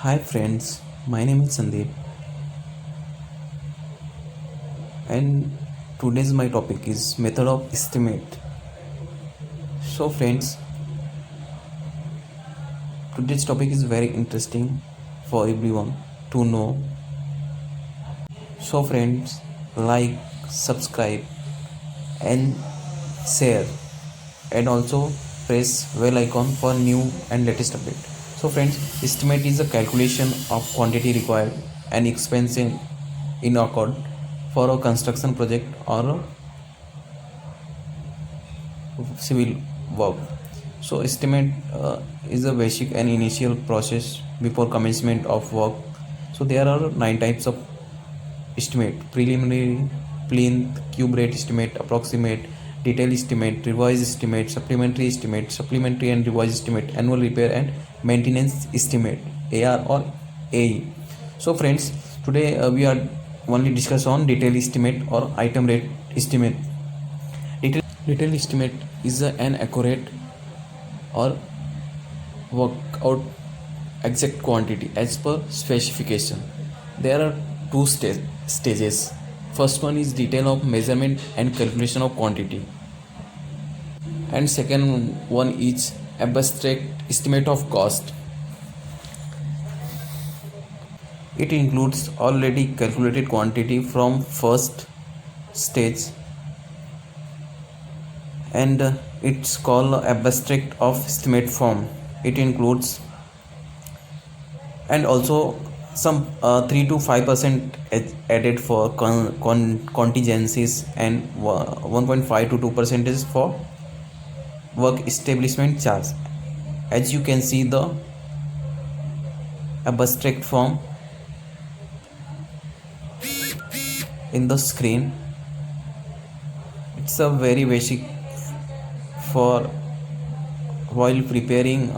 Hi friends, my name is Sandeep and today's my topic is method of estimate. So friends, today's topic is very interesting for everyone to know. So friends, like, subscribe and share and also press bell icon for new and latest update. So friends, estimate is a calculation of quantity required and expense in accord for a construction project or a civil work. So estimate is a basic and initial process before commencement of work. So there are 9 types of estimate: preliminary, plinth, cube rate estimate, approximate, detail estimate, revise estimate, supplementary and revise estimate, annual repair and maintenance estimate, AR or AE. So friends, today we are only discuss on detail estimate or item rate estimate. Detail estimate is an accurate or work out exact quantity as per specification. There are two stages. First one is detail of measurement and calculation of quantity, and second one is abstract estimate of cost. It includes already calculated quantity from first stage, and it's called abstract of estimate form. It includes and also some 3 to 5% added for contingencies, and 1.5 to 2% is for work establishment charge. As you can see the abstract form in the screen, it's a very basic for while preparing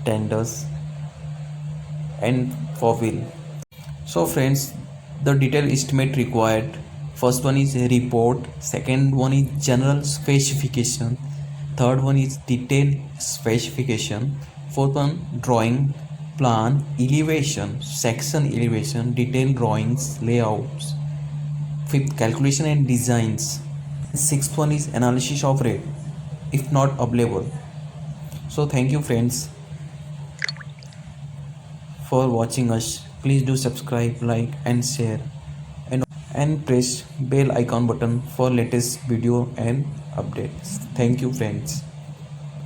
tenders and for will. So friends, the detailed estimate required: first one is report, second one is general specification, third one is detailed specification, fourth one drawing, plan, elevation, section elevation, detailed drawings, layouts, fifth calculation and designs, sixth one is analysis of rate if not available. So thank you friends for watching us. Please do subscribe, like and share, and press bell icon button for latest video and updates. Thank you friends.